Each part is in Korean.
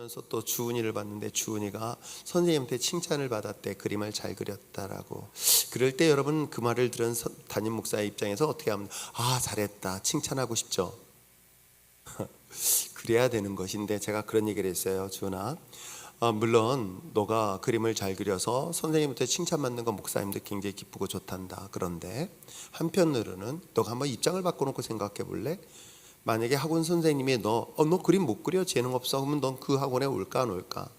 그러면서 또 주은이를 봤는데 주은이가 선생님한테 칭찬을 받았대. 그림을 잘 그렸다라고. 그럴 때 여러분 그 말을 들은 담임 목사의 입장에서 어떻게 하면 잘했다 칭찬하고 싶죠. 그래야 되는 것인데 제가 그런 얘기를 했어요. 주은아, 물론 너가 그림을 잘 그려서 선생님한테 칭찬받는 건 목사님도 굉장히 기쁘고 좋단다. 그런데 한편으로는 너가 한번 입장을 바꿔놓고 생각해 볼래? 만약에 학원 선생님이 너 그림 못 그려, 재능 없어, 그러면 넌 그 학원에 올까 안 올까?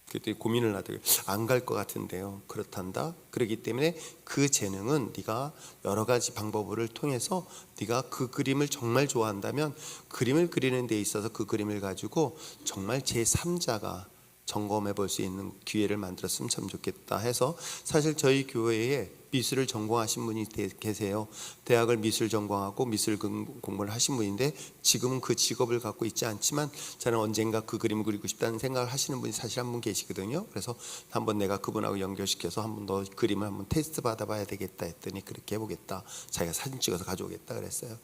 그때 고민을 하더니 안 갈 것 같은데요. 그렇단다. 그렇기 때문에 그 재능은 네가 여러 가지 방법을 통해서 네가 그 그림을 정말 좋아한다면 그림을 그리는 데 있어서 그 그림을 가지고 정말 제3자가 점검해 볼 수 있는 기회를 만들었으면 참 좋겠다 해서, 사실 저희 교회에 미술을 전공하신 분이 계세요. 대학을 미술 전공하고 미술 공부를 하신 분인데 지금은 그 직업을 갖고 있지 않지만 저는 언젠가 그 그림을 그리고 싶다는 생각을 하시는 분이 사실 한 분 계시거든요. 그래서 한번 내가 그분하고 연결시켜서 한번 너 그림을 한번 테스트 받아봐야 되겠다 했더니 그렇게 해보겠다, 자기가 사진 찍어서 가져오겠다 그랬어요.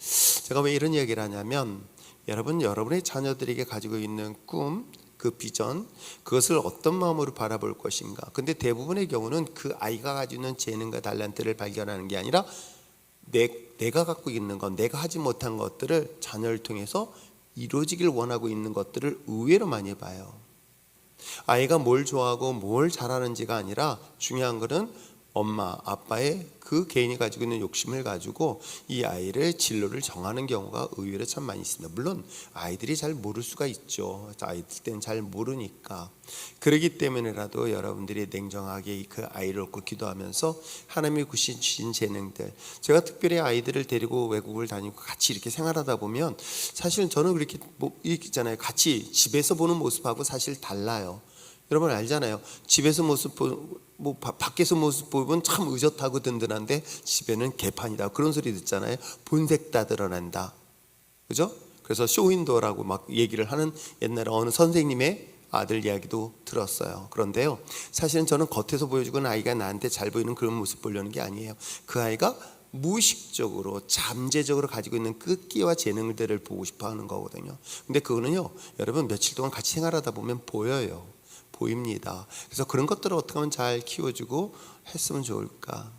제가 왜 이런 이야기를 하냐면, 여러분의 자녀들에게 가지고 있는 꿈, 그 비전, 그것을 어떤 마음으로 바라볼 것인가. 근데 대부분의 경우는 그 아이가 가지고 있는 재능과 달란트를 발견하는 게 아니라 내가 갖고 있는 것, 내가 하지 못한 것들을 자녀를 통해서 이루어지길 원하고 있는 것들을 의외로 많이 봐요. 아이가 뭘 좋아하고 뭘 잘하는지가 아니라 중요한 것은 엄마, 아빠의 그 개인이 가지고 있는 욕심을 가지고 이 아이를 진로를 정하는 경우가 의외로 참 많이 있습니다. 물론 아이들이 잘 모를 수가 있죠. 아이들 때는 잘 모르니까. 그렇기 때문에라도 여러분들이 냉정하게 그 아이를 놓고 기도하면서 하나님이 주신 재능들, 제가 특별히 아이들을 데리고 외국을 다니고 같이 이렇게 생활하다 보면 사실 저는 그렇게 이렇게 있잖아요. 같이 집에서 보는 모습하고 사실 달라요. 여러분 알잖아요. 집에서 모습 밖에서 모습 보면 참 의젓하고 든든한데 집에는 개판이다, 그런 소리 듣잖아요. 본색 다 드러난다, 그죠? 그래서 쇼윈도어라고 막 얘기를 하는 옛날에 어느 선생님의 아들 이야기도 들었어요. 그런데요, 사실은 저는 겉에서 보여주는 아이가 나한테 잘 보이는 그런 모습 보려는 게 아니에요. 그 아이가 무의식적으로 잠재적으로 가지고 있는 그 끼와 재능들을 보고 싶어 하는 거거든요. 근데 그거는요, 여러분 며칠 동안 같이 생활하다 보면 보입니다. 그래서 그런 것들을 어떻게 하면 잘 키워주고 했으면 좋을까.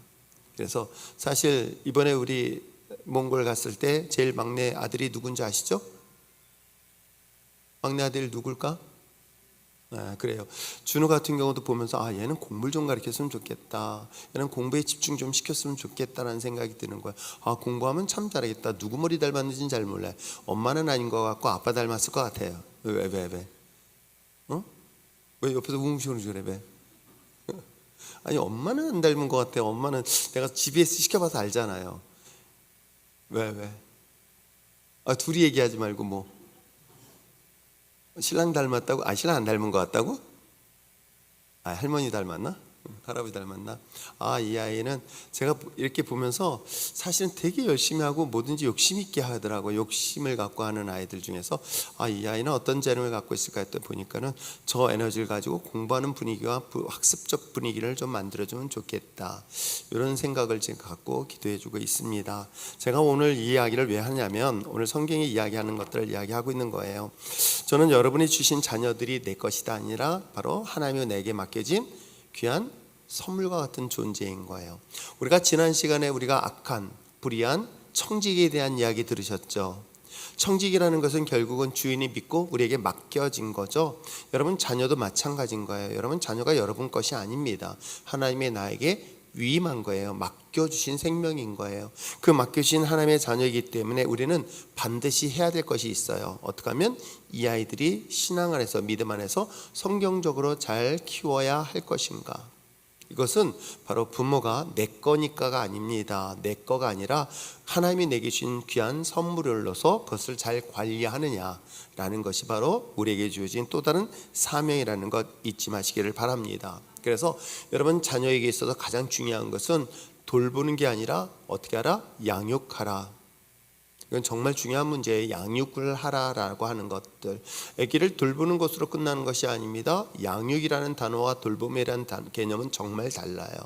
그래서 사실 이번에 우리 몽골 갔을 때 제일 막내 아들이 누군지 아시죠? 막내 아들이 누굴까? 그래요. 준호 같은 경우도 보면서 얘는 공부를 좀 가르쳤으면 좋겠다, 얘는 공부에 집중 좀 시켰으면 좋겠다라는 생각이 드는 거야. 공부하면 참 잘하겠다. 누구 머리 닮았는지는 잘 몰라요. 엄마는 아닌 것 같고 아빠 닮았을 것 같아요. 왜? 왜 옆에서 웅웅 그래? 왜? 아니 엄마는 안 닮은 것 같아. 엄마는 내가 GBS 시켜봐서 알잖아요. 왜? 둘이 얘기하지 말고 신랑 닮았다고? 신랑 안 닮은 것 같다고? 할머니 닮았나? 할아버지 닮았나? 이 아이는 제가 이렇게 보면서 사실은 되게 열심히 하고 뭐든지 욕심 있게 하더라고요. 욕심을 갖고 하는 아이들 중에서 이 아이는 어떤 재능을 갖고 있을까 했더니 보니까는 저 에너지를 가지고 공부하는 분위기와 학습적 분위기를 좀 만들어주면 좋겠다, 이런 생각을 지금 갖고 기도해주고 있습니다. 제가 오늘 이 이야기를 왜 하냐면 오늘 성경이 이야기하는 것들을 이야기하고 있는 거예요. 저는 여러분이 주신 자녀들이 내 것이다 아니라 바로 하나님이 내게 맡겨진 귀한 선물과 같은 존재인 거예요. 우리가 지난 시간에 우리가 악한 불의한 청직에 대한 이야기 들으셨죠? 청직이라는 것은 결국은 주인이 믿고 우리에게 맡겨진 거죠. 여러분 자녀도 마찬가지인 거예요. 여러분 자녀가 여러분 것이 아닙니다. 하나님의 나에게 위임한 거예요. 맡겨주신 생명인 거예요. 그 맡겨주신 하나님의 자녀이기 때문에 우리는 반드시 해야 될 것이 있어요. 어떻게 하면 이 아이들이 신앙 안에서, 믿음 안에서 성경적으로 잘 키워야 할 것인가. 이것은 바로 부모가 내 거니까가 아닙니다. 내 거가 아니라 하나님이 내게 주신 귀한 선물로서 그것을 잘 관리하느냐라는 것이 바로 우리에게 주어진 또 다른 사명이라는 것 잊지 마시기를 바랍니다. 그래서 여러분 자녀에게 있어서 가장 중요한 것은 돌보는 게 아니라 어떻게 하라? 양육하라. 이건 정말 중요한 문제예요. 양육을 하라라고 하는 것들, 아기를 돌보는 것으로 끝나는 것이 아닙니다. 양육이라는 단어와 돌봄이라는 개념은 정말 달라요.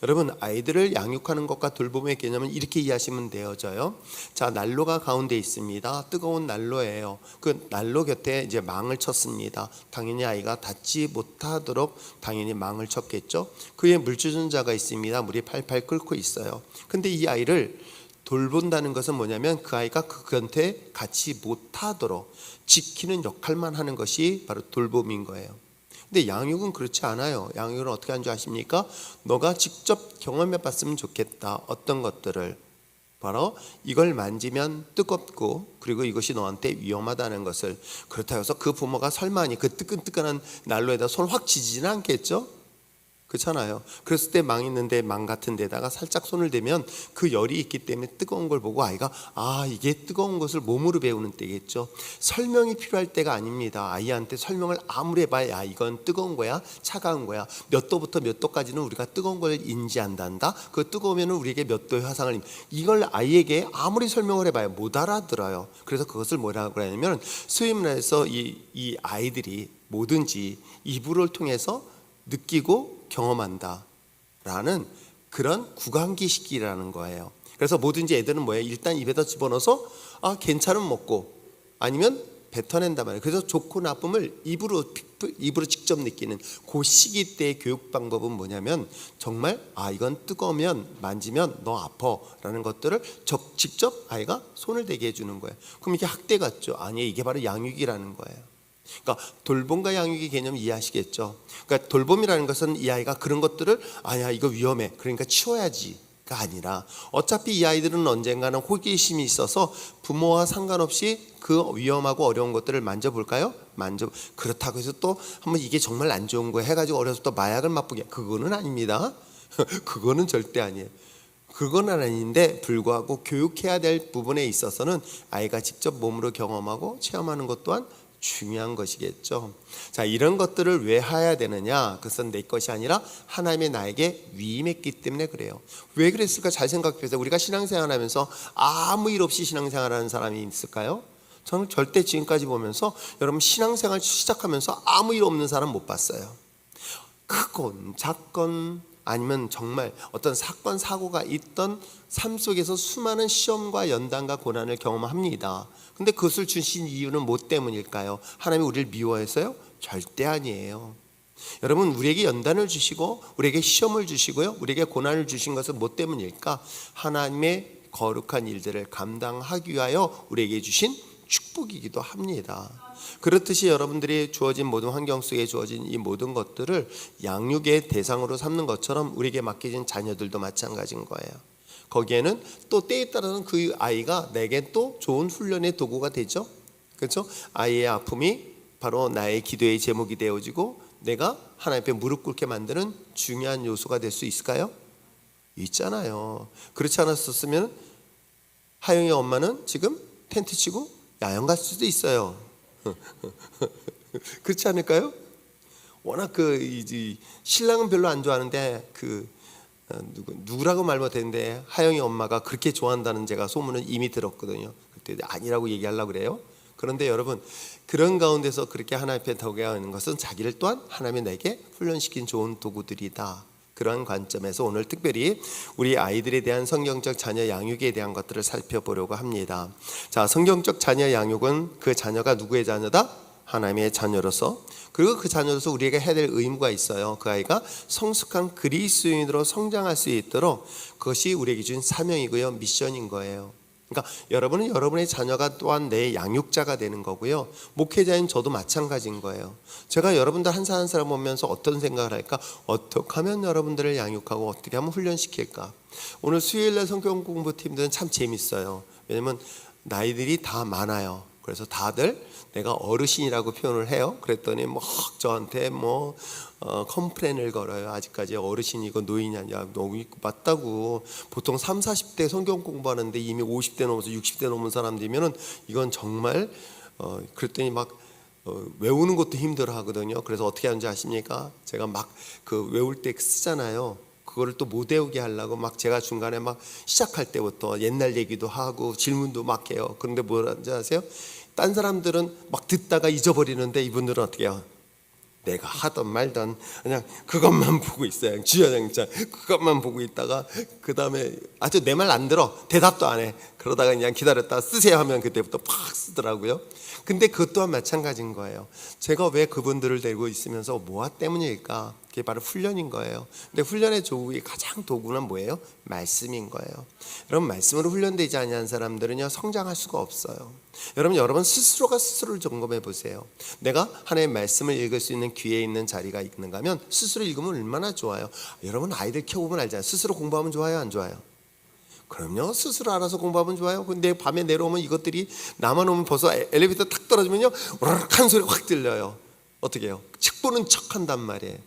여러분, 아이들을 양육하는 것과 돌봄의 개념은 이렇게 이해하시면 되어져요. 자, 난로가 가운데 있습니다. 뜨거운 난로예요. 그 난로 곁에 이제 망을 쳤습니다. 당연히 아이가 닿지 못하도록 당연히 망을 쳤겠죠. 그에 물 주전자가 있습니다. 물이 팔팔 끓고 있어요. 근데 이 아이를 돌본다는 것은 뭐냐면 그 아이가 그 곁에 같이 못하도록 지키는 역할만 하는 것이 바로 돌봄인 거예요. 근데 양육은 그렇지 않아요. 양육은 어떻게 하는 줄 아십니까? 너가 직접 경험해 봤으면 좋겠다. 어떤 것들을 바로 이걸 만지면 뜨겁고 그리고 이것이 너한테 위험하다는 것을. 그렇다고 해서 그 부모가 설마니 그 뜨끈뜨끈한 난로에다 손 확 쥐지는 않겠죠? 그렇잖아요. 그랬을 때 망 있는데 망 같은 데다가 살짝 손을 대면 그 열이 있기 때문에 뜨거운 걸 보고 아이가 이게 뜨거운 것을 몸으로 배우는 때겠죠. 설명이 필요할 때가 아닙니다. 아이한테 설명을 아무리 해봐야 이건 뜨거운 거야 차가운 거야, 몇 도부터 몇 도까지는 우리가 뜨거운 걸 인지한단다. 그 뜨거우면 우리에게 몇 도의 화상을, 이걸 아이에게 아무리 설명을 해봐야 못 알아들어요. 그래서 그것을 뭐라고 하냐면 소위 말해서 이 아이들이 뭐든지 이불을 통해서 느끼고 경험한다라는 그런 구강기식이라는 거예요. 그래서 뭐든지 애들은 뭐예요? 일단 입에다 집어넣어서 괜찮으면 먹고 아니면 뱉어낸단 말이에요. 그래서 좋고 나쁨을 입으로 직접 느끼는 그 시기 때의 교육 방법은 뭐냐면 정말 이건 뜨거우면 만지면 너 아파라는 것들을 직접 아이가 손을 대게 해주는 거예요. 그럼 이게 학대 같죠? 아니, 이게 바로 양육이라는 거예요. 그러니까 돌봄과 양육의 개념 이해하시겠죠? 그러니까 돌봄이라는 것은 이 아이가 그런 것들을 아니야 이거 위험해 그러니까 치워야지가 아니라 어차피 이 아이들은 언젠가는 호기심이 있어서 부모와 상관없이 그 위험하고 어려운 것들을 만져볼까요? 그렇다고 해서 또 한번 이게 정말 안 좋은 거 해가지고 어려서 또 마약을 맛보게, 그거는 아닙니다. 그거는 절대 아니에요. 그건 아닌데 불구하고 교육해야 될 부분에 있어서는 아이가 직접 몸으로 경험하고 체험하는 것 또한 중요한 것이겠죠. 자, 이런 것들을 왜 해야 되느냐? 그것은 내 것이 아니라 하나님의 나에게 위임했기 때문에 그래요. 왜 그랬을까? 잘 생각해 보세요. 우리가 신앙생활하면서 아무 일 없이 신앙생활하는 사람이 있을까요? 저는 절대 지금까지 보면서 여러분 신앙생활 시작하면서 아무 일 없는 사람 못 봤어요. 크건 작건 아니면 정말 어떤 사건 사고가 있던 삶 속에서 수많은 시험과 연단과 고난을 경험합니다. 근데 그것을 주신 이유는 뭐 때문일까요? 하나님이 우리를 미워해서요? 절대 아니에요. 여러분, 우리에게 연단을 주시고 우리에게 시험을 주시고요, 우리에게 고난을 주신 것은 뭐 때문일까? 하나님의 거룩한 일들을 감당하기 위하여 우리에게 주신 축복이기도 합니다. 그렇듯이 여러분들이 주어진 모든 환경 속에 주어진 이 모든 것들을 양육의 대상으로 삼는 것처럼 우리에게 맡겨진 자녀들도 마찬가지인 거예요. 거기에는 또 때에 따라서는 그 아이가 내게 또 좋은 훈련의 도구가 되죠. 그렇죠? 아이의 아픔이 바로 나의 기도의 제목이 되어지고 내가 하나님 앞에 무릎 꿇게 만드는 중요한 요소가 될 수 있을까요? 있잖아요. 그렇지 않았었으면 하영이 엄마는 지금 텐트 치고 야영 갔을 수도 있어요. 그렇지 않을까요? 워낙 신랑은 별로 안 좋아하는데 누구라고 말 못했는데 하영이 엄마가 그렇게 좋아한다는 제가 소문을 이미 들었거든요. 그때 아니라고 얘기하려고 그래요. 그런데 여러분, 그런 가운데서 그렇게 하나님 앞에 다가가는 것은 자기를 또한 하나님이 내게 훈련시킨 좋은 도구들이다. 그러한 관점에서 오늘 특별히 우리 아이들에 대한 성경적 자녀 양육에 대한 것들을 살펴보려고 합니다. 자, 성경적 자녀 양육은 그 자녀가 누구의 자녀다? 하나님의 자녀로서, 그리고 그 자녀로서 우리에게 해야 될 의무가 있어요. 그 아이가 성숙한 그리스도인으로 성장할 수 있도록 그것이 우리에게 준 사명이고요, 미션인 거예요. 그러니까 여러분은 여러분의 자녀가 또한 내 양육자가 되는 거고요, 목회자인 저도 마찬가지인 거예요. 제가 여러분들 한 사람 한 사람 보면서 어떤 생각을 할까? 어떻게 하면 여러분들을 양육하고 어떻게 하면 훈련시킬까? 오늘 수요일날 성경 공부팀들은 참 재밌어요. 왜냐면 나이들이 다 많아요. 그래서 다들 내가 어르신이라고 표현을 해요. 그랬더니 저한테 컴플레인을 걸어요. 아직까지 어르신이고 노인이냐. 너무 맞다고. 보통 3, 40대 성경 공부하는데 이미 50대 넘어서 60대 넘은 사람들이면은 이건 정말 그랬더니 외우는 것도 힘들어 하거든요. 그래서 어떻게 하는지 아십니까? 제가 외울 때 쓰잖아요. 그거를 또 못 외우게 하려고 제가 중간에 시작할 때부터 옛날 얘기도 하고 질문도 해요. 그런데 뭐라는지 아세요? 딴 사람들은 듣다가 잊어버리는데 이분들은 어떻게 해요? 내가 하던 말던 그냥 그것만 보고 있어요. 주야장자 그것만 보고 있다가 그 다음에 아주 내 말 안 들어, 대답도 안 해. 그러다가 그냥 기다렸다 쓰세요 하면 그때부터 팍 쓰더라고요. 근데 그것 또한 마찬가지인 거예요. 제가 왜 그분들을 데리고 있으면서 뭐가 때문일까? 그게 바로 훈련인 거예요. 근데 훈련의 도구의 가장 도구는 뭐예요? 말씀인 거예요. 여러분, 말씀으로 훈련되지 않은 사람들은요 성장할 수가 없어요. 여러분 스스로가 스스로를 점검해 보세요. 내가 하나님의 말씀을 읽을 수 있는 귀에 있는 자리가 있는가 하면 스스로 읽으면 얼마나 좋아요. 여러분 아이들 키워보면 알잖아요. 스스로 공부하면 좋아요, 안 좋아요? 그럼요, 스스로 알아서 공부하면 좋아요. 근데 밤에 내려오면 이것들이 남아놓으면 벌써 엘리베이터 탁 떨어지면요 우르륵 한 소리 확 들려요. 어떻게 해요? 책 보는 척 한단 말이에요.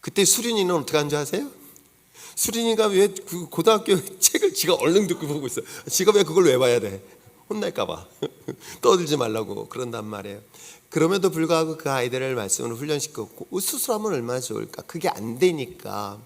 그때 수린이는 어떻게 하는지 아세요? 수린이가 왜 그 고등학교 책을 지가 얼른 듣고 보고 있어요. 지가 왜 그걸 왜 봐야 돼? 혼날까봐 떠들지 말라고 그런단 말이에요. 그럼에도 불구하고 그 아이들을 말씀으로 훈련시켰고 스스로 하면 얼마나 좋을까? 그게 안 되니까.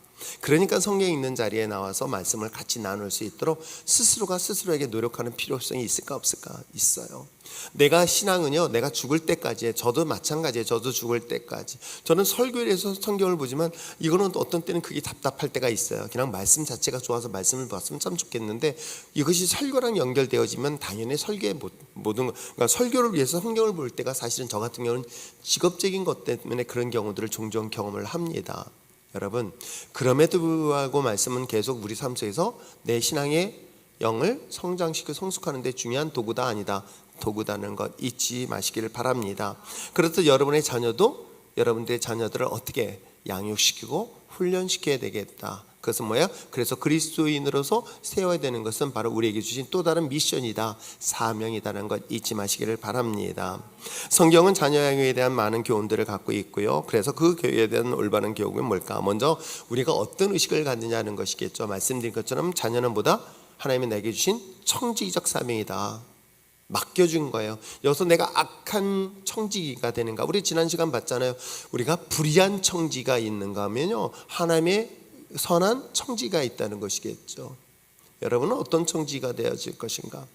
그러니까 성경 읽는 자리에 나와서 말씀을 같이 나눌 수 있도록 스스로가 스스로에게 노력하는 필요성이 있을까 없을까? 있어요. 내가 신앙은요 내가 죽을 때까지, 저도 마찬가지예요. 저도 죽을 때까지 저는 설교에서 성경을 보지만 이거는 어떤 때는 그게 답답할 때가 있어요. 그냥 말씀 자체가 좋아서 말씀을 봤으면 참 좋겠는데 이것이 설교랑 연결되어지면 당연히 설교의 모든 것, 그러니까 설교를 위해서 성경을 볼 때가 사실은 저 같은 경우는 직업적인 것 때문에 그런 경우들을 종종 경험을 합니다. 여러분, 그럼에도 불구하고 말씀은 계속 우리 삶 속에서 내 신앙의 영을 성장시키고 성숙하는 데 중요한 도구다 아니다, 도구다는 것 잊지 마시기를 바랍니다. 그렇듯 여러분의 자녀도 여러분들의 자녀들을 어떻게 양육시키고 훈련시켜야 되겠다. 그것은 뭐야? 그래서 그리스도인으로서 세워야 되는 것은 바로 우리에게 주신 또 다른 미션이다, 사명이다라는 것 잊지 마시기를 바랍니다. 성경은 자녀 양육에 대한 많은 교훈들을 갖고 있고요. 그래서 그 교육에 대한 올바른 교육은 뭘까? 먼저 우리가 어떤 의식을 갖느냐는 것이겠죠. 말씀드린 것처럼 자녀는 보다 하나님이 내게 주신 청지기적 사명이다, 맡겨준 거예요. 여기서 내가 악한 청지기가 되는가? 우리 지난 시간 봤잖아요. 우리가 불의한 청지가 있는가 하면요 하나님의 선한 청지가 있다는 것이겠죠. 여러분은 어떤 청지가 되어질 것인가?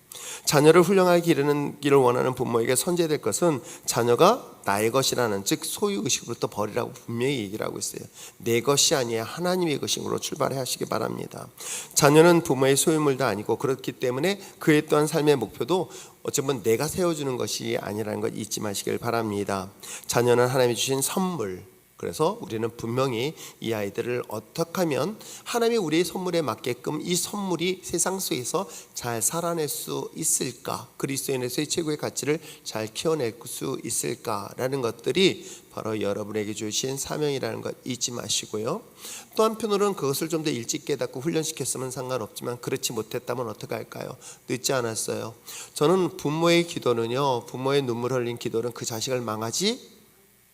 자녀를 훌륭하게 기르기를 원하는 부모에게 선제될 것은 자녀가 나의 것이라는, 즉 소유의식으로부터 버리라고 분명히 얘기를 하고 있어요. 내 것이 아니야 하나님의 것으로 출발해 하시기 바랍니다. 자녀는 부모의 소유물도 아니고 그렇기 때문에 그의 또한 삶의 목표도 어쩌면 내가 세워주는 것이 아니라는 것 잊지 마시길 바랍니다. 자녀는 하나님이 주신 선물, 그래서 우리는 분명히 이 아이들을 어떻게 하면 하나님이 우리의 선물에 맞게끔 이 선물이 세상 속에서 잘 살아낼 수 있을까, 그리스도인에서의 최고의 가치를 잘 키워낼 수 있을까라는 것들이 바로 여러분에게 주신 사명이라는 것 잊지 마시고요. 또 한편으로는 그것을 좀 더 일찍 깨닫고 훈련시켰으면 상관없지만 그렇지 못했다면 어떻게 할까요? 늦지 않았어요. 저는 부모의 기도는요, 부모의 눈물 흘린 기도는 그 자식을 망하지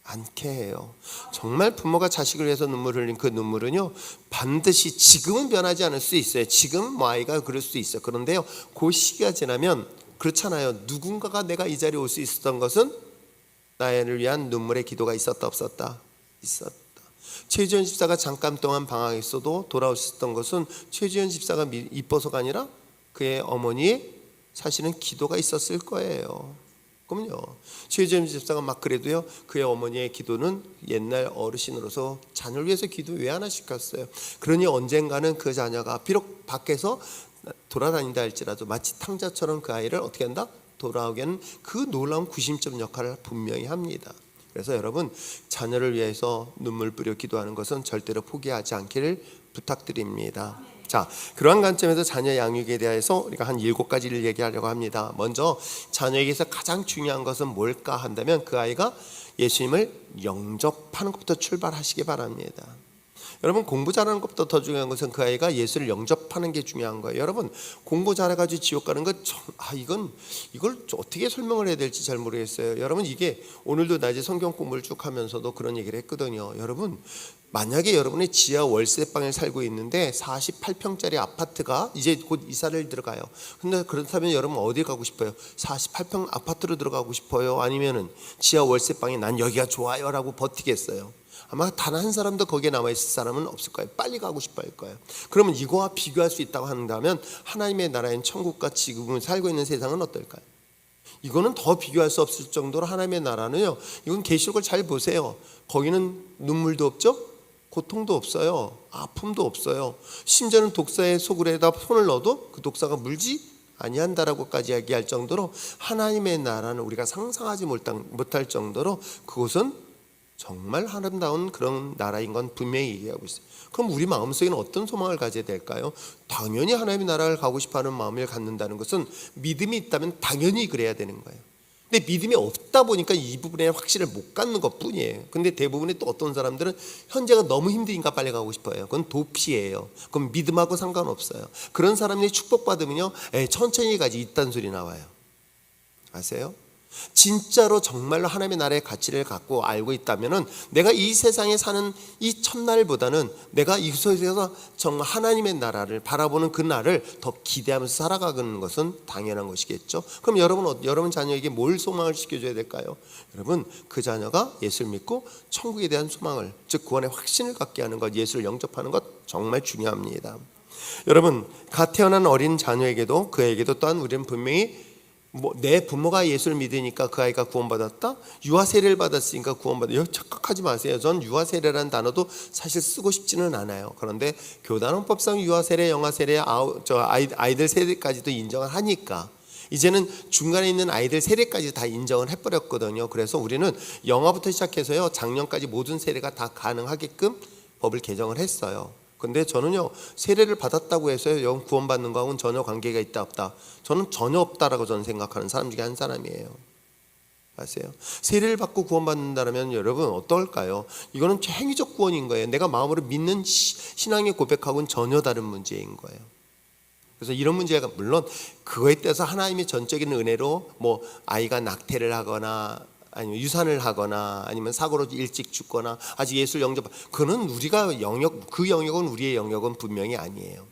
않게 해요. 정말 부모가 자식을 위해서 눈물 흘린 그 눈물은요 반드시, 지금은 변하지 않을 수 있어요. 지금 뭐 아이가 그럴 수 있어요. 그런데요 그 시기가 지나면 그렇잖아요. 누군가가 내가 이 자리에 올 수 있었던 것은 나를 위한 눈물의 기도가 있었다 없었다? 있었다. 최지현 집사가 잠깐 동안 방황했어도 돌아오셨던 것은 최지현 집사가 이뻐서가 아니라 그의 어머니의 사실은 기도가 있었을 거예요. 그럼요. 최지현 집사가 막 그래도요 그의 어머니의 기도는 옛날 어르신으로서 자녀를 위해서 기도 왜 안 하셨겠어요. 그러니 언젠가는 그 자녀가 비록 밖에서 돌아다닌다 할지라도 마치 탕자처럼 그 아이를 어떻게 한다? 돌아오게 하는 그 놀라운 구심점 역할을 분명히 합니다. 그래서 여러분, 자녀를 위해서 눈물 뿌려 기도하는 것은 절대로 포기하지 않기를 부탁드립니다. 자, 그러한 관점에서 자녀 양육에 대해서 우리가 한 7가지를 얘기하려고 합니다. 먼저 자녀에게서 가장 중요한 것은 뭘까 한다면 그 아이가 예수님을 영접하는 것부터 출발하시기 바랍니다. 여러분, 공부 잘하는 것보다 더 중요한 것은 그 아이가 예수를 영접하는 게 중요한 거예요. 여러분, 공부 잘해가지고 지옥 가는 것, 이걸 어떻게 설명을 해야 될지 잘 모르겠어요. 여러분, 이게 오늘도 낮에 성경 공부를 쭉 하면서도 그런 얘기를 했거든요. 여러분, 만약에 여러분의 지하 월세방에 살고 있는데 48평짜리 아파트가 이제 곧 이사를 들어가요. 근데 그렇다면 여러분 어디 가고 싶어요? 48평 아파트로 들어가고 싶어요? 아니면은 지하 월세방에 난 여기가 좋아요 라고 버티겠어요? 아마 단 한 사람도 거기에 남아있을 사람은 없을 거예요. 빨리 가고 싶어 할 거예요. 그러면 이거와 비교할 수 있다고 한다면 하나님의 나라인 천국과 지금 살고 있는 세상은 어떨까요? 이거는 더 비교할 수 없을 정도로 하나님의 나라는요, 이건 계시록을 잘 보세요. 거기는 눈물도 없죠, 고통도 없어요, 아픔도 없어요. 심지어는 독사의 소굴에다 손을 넣어도 그 독사가 물지 아니한다라고까지 이야기할 정도로 하나님의 나라는 우리가 상상하지 못할 정도로 그곳은 정말 아름다운 그런 나라인 건 분명히 얘기하고 있어요. 그럼 우리 마음속에는 어떤 소망을 가져야 될까요? 당연히 하나님의 나라를 가고 싶어하는 마음을 갖는다는 것은 믿음이 있다면 당연히 그래야 되는 거예요. 근데 믿음이 없다 보니까 이 부분에 확신을 못 갖는 것뿐이에요. 근데 대부분의 또 어떤 사람들은 현재가 너무 힘드니까 빨리 가고 싶어요. 그건 도피예요. 그건 믿음하고 상관없어요. 그런 사람들이 축복받으면요, 천천히 가지 이딴 소리 나와요. 아세요? 진짜로 정말로 하나님의 나라의 가치를 갖고 알고 있다면은 내가 이 세상에 사는 이 첫날보다는 내가 이곳에서 정말 하나님의 나라를 바라보는 그 날을 더 기대하면서 살아가는 것은 당연한 것이겠죠. 그럼 여러분 자녀에게 뭘 소망을 시켜줘야 될까요? 여러분, 그 자녀가 예수를 믿고 천국에 대한 소망을, 즉 구원의 확신을 갖게 하는 것, 예수를 영접하는 것 정말 중요합니다. 여러분, 갓 태어난 어린 자녀에게도 그에게도 또한 우리는 분명히 내 부모가 예수를 믿으니까 그 아이가 구원받았다? 유아 세례를 받았으니까 구원받았다? 착각하지 마세요. 전 유아 세례라는 단어도 사실 쓰고 싶지는 않아요. 그런데 교단원법상 유아 세례, 영아 세례, 아이들 세례까지도 인정을 하니까 이제는 중간에 있는 아이들 세례까지 다 인정을 해버렸거든요. 그래서 우리는 영아부터 시작해서요, 작년까지 모든 세례가 다 가능하게끔 법을 개정을 했어요. 근데 저는요, 세례를 받았다고 해서 영 구원받는 거하고는 전혀 관계가 있다 없다, 저는 전혀 없다라고 저는 생각하는 사람 중에 한 사람이에요. 아세요? 세례를 받고 구원받는다면 여러분 어떨까요? 이거는 행위적 구원인 거예요. 내가 마음으로 믿는 신앙의 고백하고는 전혀 다른 문제인 거예요. 그래서 이런 문제가, 물론 그거에 따라서 하나님의 전적인 은혜로 아이가 낙태를 하거나 아니면 유산을 하거나 아니면 사고로 일찍 죽거나 아직 예수를 그거는 우리가 그 영역은 우리의 영역은 분명히 아니에요.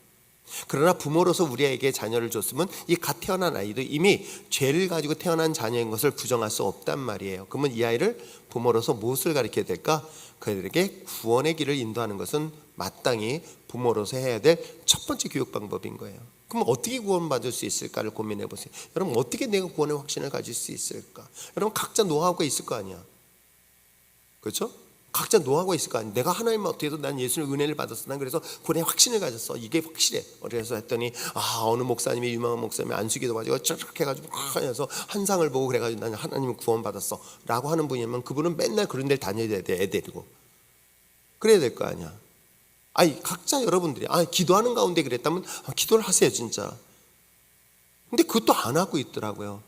그러나 부모로서 우리에게 자녀를 줬으면 이 갓 태어난 아이도 이미 죄를 가지고 태어난 자녀인 것을 부정할 수 없단 말이에요. 그러면 이 아이를 부모로서 무엇을 가르쳐야 될까? 그들에게 구원의 길을 인도하는 것은 마땅히 부모로서 해야 될 첫 번째 교육 방법인 거예요. 그럼 어떻게 구원받을 수 있을까를 고민해 보세요. 여러분, 어떻게 내가 구원의 확신을 가질 수 있을까? 여러분, 각자 노하우가 있을 거 아니야. 그렇죠? 각자 노하우가 있을 거 아니야. 내가 하나님을 어떻게 해서 난 예수의 은혜를 받았어, 난 그래서 구원의 확신을 가졌어, 이게 확실해. 그래서 했더니 어느 목사님이, 유명한 목사님이 안수기도 가지고 쫙 해가지고 해서 환상을 보고 그래가지고 난 하나님을 구원받았어 라고 하는 분이면 그분은 맨날 그런 데를 다녀야 돼. 애 데리고 그래야 될 거 아니야. 각자 여러분들이 기도하는 가운데 그랬다면 기도를 하세요, 진짜. 근데 그것도 안 하고 있더라고요.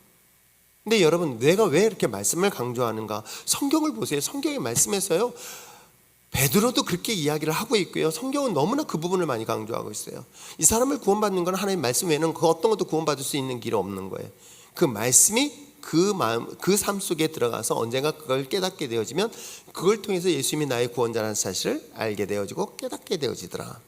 근데 여러분, 내가 왜 이렇게 말씀을 강조하는가? 성경을 보세요. 성경의 말씀에서요, 베드로도 그렇게 이야기를 하고 있고요, 성경은 너무나 그 부분을 많이 강조하고 있어요. 이 사람을 구원받는 건 하나님 말씀 외에는 그 어떤 것도 구원받을 수 있는 길이 없는 거예요. 그 말씀이 그 마음, 그 삶 속에 들어가서 언젠가 그걸 깨닫게 되어지면 그걸 통해서 예수님이 나의 구원자라는 사실을 알게 되어지고 깨닫게 되어지더라.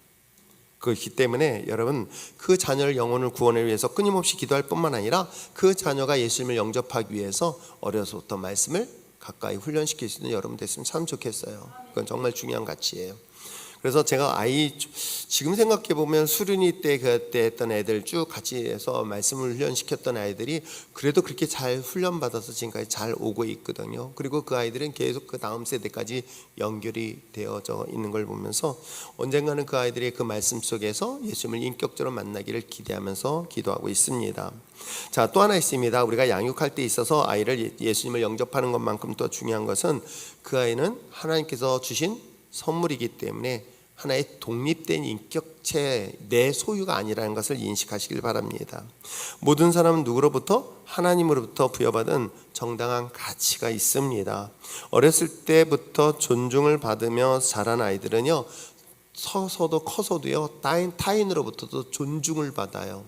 그렇기 때문에 여러분, 그 자녀를 영혼을 구원을 위해서 끊임없이 기도할 뿐만 아니라 그 자녀가 예수님을 영접하기 위해서 어려서부터 말씀을 가까이 훈련시킬 수 있는 여러분 됐으면 참 좋겠어요. 그건 정말 중요한 가치예요. 그래서 제가 지금 생각해보면 수련회 때 그때 했던 애들 쭉 같이 해서 말씀을 훈련시켰던 아이들이 그래도 그렇게 잘 훈련받아서 지금까지 잘 오고 있거든요. 그리고 그 아이들은 계속 그 다음 세대까지 연결이 되어져 있는 걸 보면서 언젠가는 그 아이들이 그 말씀 속에서 예수님을 인격적으로 만나기를 기대하면서 기도하고 있습니다. 자, 또 하나 있습니다. 우리가 양육할 때 있어서 아이를 예수님을 영접하는 것만큼 또 중요한 것은 그 아이는 하나님께서 주신 선물이기 때문에 하나의 독립된 인격체, 내 소유가 아니라는 것을 인식하시길 바랍니다. 모든 사람은 누구로부터? 하나님으로부터 부여받은 정당한 가치가 있습니다. 어렸을 때부터 존중을 받으며 자란 아이들은요, 서서도 커서도요, 타인으로부터도 존중을 받아요.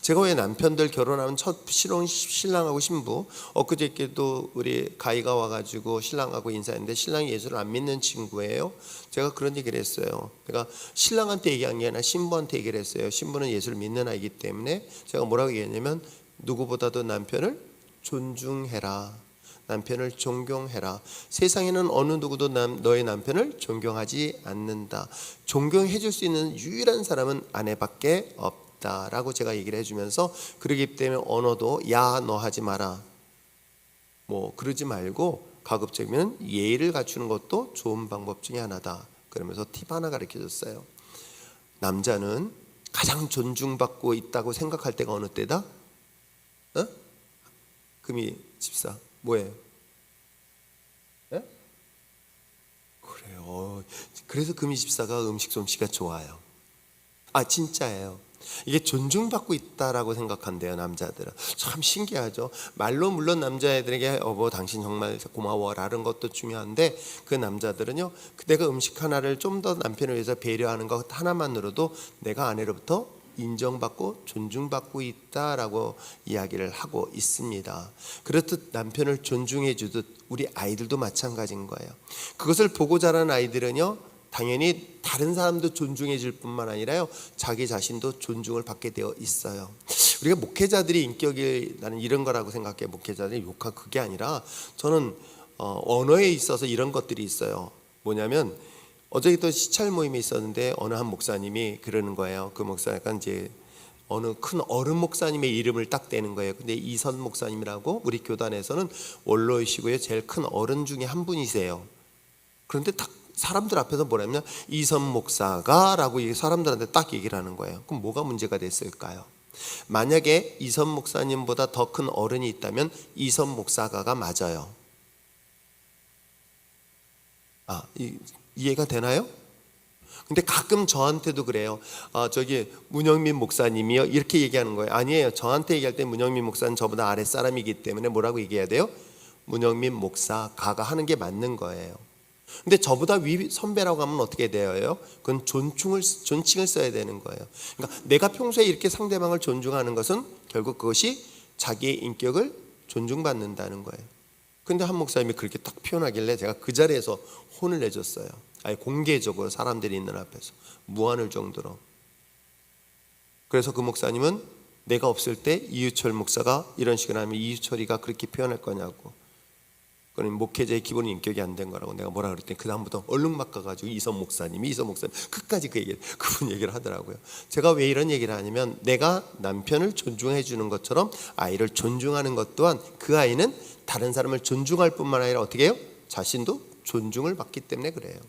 제가 왜 남편들 결혼하면 첫 신랑하고 신부, 엊그저께도 우리 가이가 와가지고 신랑하고 인사했는데 신랑이 예수를 안 믿는 친구예요. 제가 그런 얘기를 했어요. 그러니까 신랑한테 얘기한 게 아니라 신부한테 얘기를 했어요. 신부는 예수를 믿는 아이기 때문에 제가 뭐라고 얘기했냐면, 누구보다도 남편을 존중해라, 남편을 존경해라. 세상에는 어느 누구도 너의 남편을 존경하지 않는다. 존경해 줄 수 있는 유일한 사람은 아내밖에 없다. 없다라고 제가 얘기를 해주면서, 그러기 때문에 언어도 야 너 하지 마라, 뭐 그러지 말고 가급적이면 예의를 갖추는 것도 좋은 방법 중에 하나다. 그러면서 팁 하나 가르쳐 줬어요. 남자는 가장 존중받고 있다고 생각할 때가 어느 때다? 금이 집사 뭐예요? 그래요. 그래서 금이 집사가 음식 솜씨가 좋아요. 진짜예요. 이게 존중받고 있다라고 생각한대요, 남자들은. 참 신기하죠. 말로 물론 남자애들에게 여보 당신 정말 고마워라는 것도 중요한데, 그 남자들은요, 내가 음식 하나를 좀 더 남편을 위해서 배려하는 것 하나만으로도 내가 아내로부터 인정받고 존중받고 있다라고 이야기를 하고 있습니다. 그렇듯 남편을 존중해 주듯 우리 아이들도 마찬가지인 거예요. 그것을 보고 자란 아이들은요, 당연히 다른 사람도 존중해 줄 뿐만 아니라요, 자기 자신도 존중을 받게 되어 있어요. 우리가 목회자들이 인격이 나는 이런 거라고 생각해요. 목회자들이 욕한 그게 아니라, 저는 언어에 있어서 이런 것들이 있어요. 뭐냐면, 어제 또 시찰 모임이 있었는데 어느 한 목사님이 그러는 거예요. 그 목사가 이제 어느 큰 어른 목사님의 이름을 딱 대는 거예요. 근데 이선 목사님이라고 우리 교단에서는 원로이시고요, 제일 큰 어른 중에 한 분이세요. 그런데 딱 사람들 앞에서 뭐라면 이선 목사가 라고 사람들한테 딱 얘기를 하는 거예요. 그럼 뭐가 문제가 됐을까요? 만약에 이선 목사님보다 더 큰 어른이 있다면 이선 목사가가 맞아요. 이해가 되나요? 근데 가끔 저한테도 그래요. 저기 문영민 목사님이요, 이렇게 얘기하는 거예요. 아니에요. 저한테 얘기할 때 문영민 목사는 저보다 아랫사람이기 때문에 뭐라고 얘기해야 돼요? 문영민 목사가가 하는 게 맞는 거예요. 근데 저보다 위 선배라고 하면 어떻게 돼요? 그건 존칭을 써야 되는 거예요. 그러니까 내가 평소에 이렇게 상대방을 존중하는 것은 결국 그것이 자기의 인격을 존중받는다는 거예요. 근데 한 목사님이 그렇게 딱 표현하길래 제가 그 자리에서 혼을 내줬어요. 공개적으로 사람들이 있는 앞에서 무안할 정도로. 그래서 그 목사님은 내가 없을 때 이유철 목사가 이런 식으로 하면 이유철이가 그렇게 표현할 거냐고, 그건 목회자의 기본 인격이 안 된 거라고 내가 뭐라 그랬더니 그 다음부터 얼른 막 가가지고 이선 목사님 끝까지 그분 얘기를 하더라고요. 제가 왜 이런 얘기를 하냐면, 내가 남편을 존중해 주는 것처럼 아이를 존중하는 것 또한 그 아이는 다른 사람을 존중할 뿐만 아니라 어떻게 해요? 자신도 존중을 받기 때문에 그래요.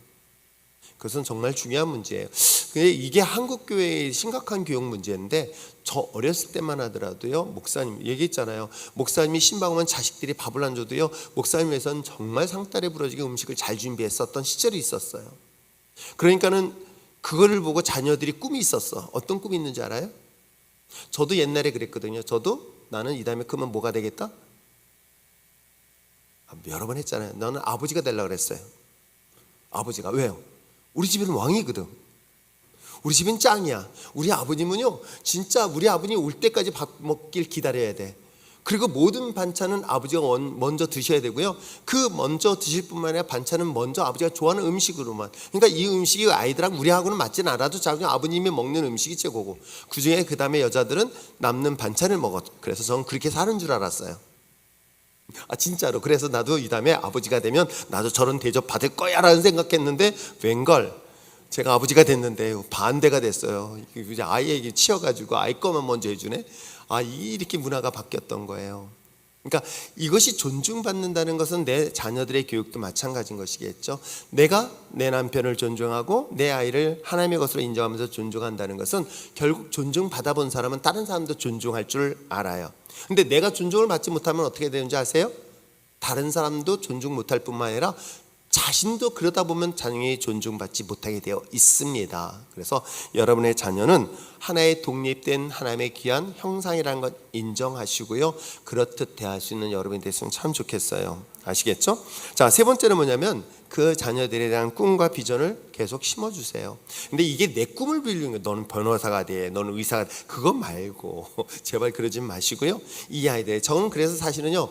그것은 정말 중요한 문제예요. 근데 이게 한국 교회의 심각한 교육 문제인데, 저 어렸을 때만 하더라도요, 목사님 얘기했잖아요. 목사님이 신방 오면 자식들이 밥을 안 줘도요, 목사님 위해서는 정말 상다리 부러지게 음식을 잘 준비했었던 시절이 있었어요. 그러니까는 그거를 보고 자녀들이 꿈이 있었어. 어떤 꿈이 있는지 알아요? 저도 옛날에 그랬거든요. 저도 나는 이 다음에 크면 뭐가 되겠다? 여러 번 했잖아요. 너는 아버지가 되려고 그랬어요. 아버지가. 왜요? 우리 집은 왕이거든. 우리 집은 짱이야. 우리 아버님은요, 진짜 우리 아버님 올 때까지 밥 먹길 기다려야 돼. 그리고 모든 반찬은 아버지가 먼저 드셔야 되고요, 그 먼저 드실 뿐만 아니라 반찬은 먼저 아버지가 좋아하는 음식으로만. 그러니까 이 음식이 아이들하고 우리하고는 맞지는 않아도 자기 아버님이 먹는 음식이 최고고, 그중에 그 다음에 여자들은 남는 반찬을 먹어. 그래서 저는 그렇게 사는 줄 알았어요. 진짜로. 그래서 나도 이 다음에 아버지가 되면 나도 저런 대접 받을 거야 라는 생각했는데, 웬걸 제가 아버지가 됐는데 반대가 됐어요. 이제 아이에게 치여가지고 아이 거만 먼저 해주네. 이렇게 문화가 바뀌었던 거예요. 그러니까 이것이 존중받는다는 것은 내 자녀들의 교육도 마찬가지인 것이겠죠. 내가 내 남편을 존중하고 내 아이를 하나님의 것으로 인정하면서 존중한다는 것은 결국 존중받아본 사람은 다른 사람도 존중할 줄 알아요. 근데 내가 존중을 받지 못하면 어떻게 되는지 아세요? 다른 사람도 존중 못할 뿐만 아니라 자신도 그러다 보면 자녀이 존중받지 못하게 되어 있습니다. 그래서 여러분의 자녀는 하나의 독립된 하나님의 귀한 형상이라는 것 인정하시고요, 그렇듯 대할 수 있는 여러분이 됐으면 참 좋겠어요. 아시겠죠? 자, 세 번째는 뭐냐면 그 자녀들에 대한 꿈과 비전을 계속 심어주세요. 근데 이게 내 꿈을 빌리는 거예요. 너는 변호사가 돼, 너는 의사가 돼, 그거 말고 제발 그러지 마시고요. 이 아이들, 저는 그래서 사실은요,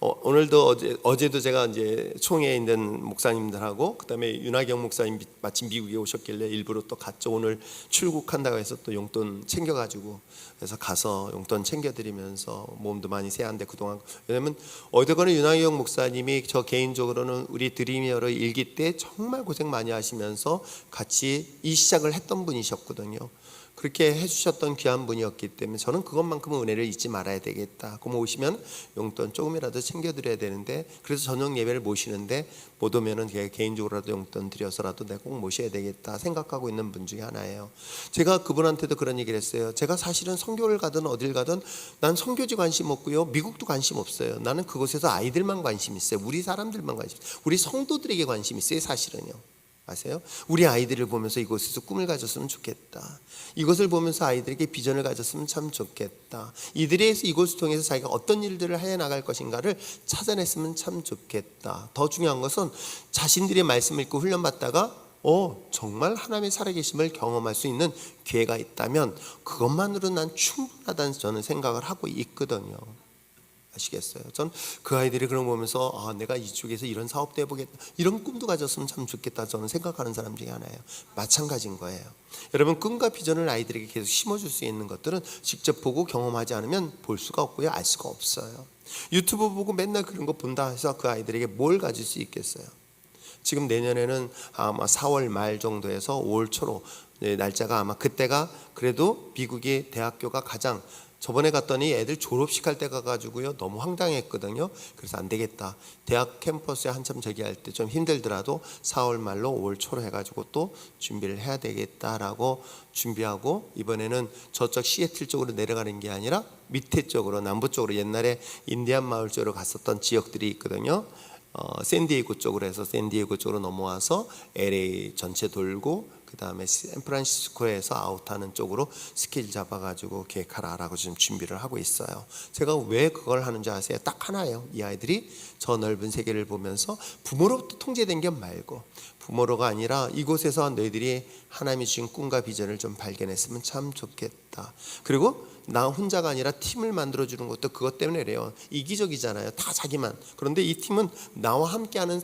오늘도 어제도 제가 이제 총회에 있는 목사님들하고 그다음에 윤하경 목사님 마침 미국에 오셨길래 일부러 또 갔죠. 오늘 출국한다고 해서 또 용돈 챙겨가지고, 그래서 가서 용돈 챙겨드리면서 몸도 많이 세한데 그동안, 왜냐면 어쨌거나 윤하경 목사님이 저 개인적으로는 우리 드림이어로 일기 때 정말 고생 많이 하시면서 같이 이 시작을 했던 분이셨거든요. 그렇게 해주셨던 귀한 분이었기 때문에 저는 그것만큼은 은혜를 잊지 말아야 되겠다. 그럼 오시면 용돈 조금이라도 챙겨드려야 되는데, 그래서 저녁 예배를 모시는데 못 오면은 개인적으로라도 용돈 드려서라도 내가 꼭 모셔야 되겠다 생각하고 있는 분 중에 하나예요. 제가 그분한테도 그런 얘기를 했어요. 제가 사실은 선교를 가든 어딜 가든 난 선교지 관심 없고요, 미국도 관심 없어요. 나는 그곳에서 아이들만 관심 있어요. 우리 사람들만 관심 있어요. 우리 성도들에게 관심 있어요. 사실은요. 아세요? 우리 아이들을 보면서 이곳에서 꿈을 가졌으면 좋겠다. 이것을 보면서 아이들에게 비전을 가졌으면 참 좋겠다. 이들이 이곳을 통해서 자기가 어떤 일들을 해 나갈 것인가를 찾아냈으면 참 좋겠다. 더 중요한 것은 자신들이 말씀을 읽고 훈련받다가 정말 하나님의 살아계심을 경험할 수 있는 기회가 있다면 그것만으로 난 충분하다는 저는 생각을 하고 있거든요. 아시겠어요? 전 그 아이들이 그런 거 보면서 내가 이쪽에서 이런 사업도 해보겠다, 이런 꿈도 가졌으면 참 좋겠다 저는 생각하는 사람 중에 하나예요. 마찬가지인 거예요. 여러분, 꿈과 비전을 아이들에게 계속 심어줄 수 있는 것들은 직접 보고 경험하지 않으면 볼 수가 없고요, 알 수가 없어요. 유튜브 보고 맨날 그런 거 본다 해서 그 아이들에게 뭘 가질 수 있겠어요? 지금 내년에는 아마 4월 말 정도에서 5월 초로 날짜가 아마 그때가 그래도 미국의 대학교가 가장, 저번에 갔더니 애들 졸업식 할 때 가가지고요 너무 황당했거든요. 그래서 안 되겠다, 대학 캠퍼스에 한참 저기 할 때 좀 힘들더라도 4월 말로 5월 초로 해가지고 또 준비를 해야 되겠다라고 준비하고, 이번에는 저쪽 시애틀 쪽으로 내려가는 게 아니라 밑에 쪽으로, 남부 쪽으로, 옛날에 인디안 마을 쪽으로 갔었던 지역들이 있거든요. 샌디에이고 쪽으로 해서 샌디에이고 쪽으로 넘어와서 LA 전체 돌고 그 다음에 샌프란시스코에서 아웃하는 쪽으로 스케줄 잡아가지고 계획하라라고 지금 준비를 하고 있어요. 제가 왜 그걸 하는지 아세요? 딱 하나예요. 이 아이들이 저 넓은 세계를 보면서 부모로부터 통제된 게 말고, 부모로가 아니라 이곳에서 너희들이 하나님이 주신 꿈과 비전을 좀 발견했으면 참 좋겠다. 그리고 나 혼자가 아니라 팀을 만들어주는 것도 그것 때문에 그래요. 이기적이잖아요, 다 자기만. 그런데 이 팀은 나와 함께하는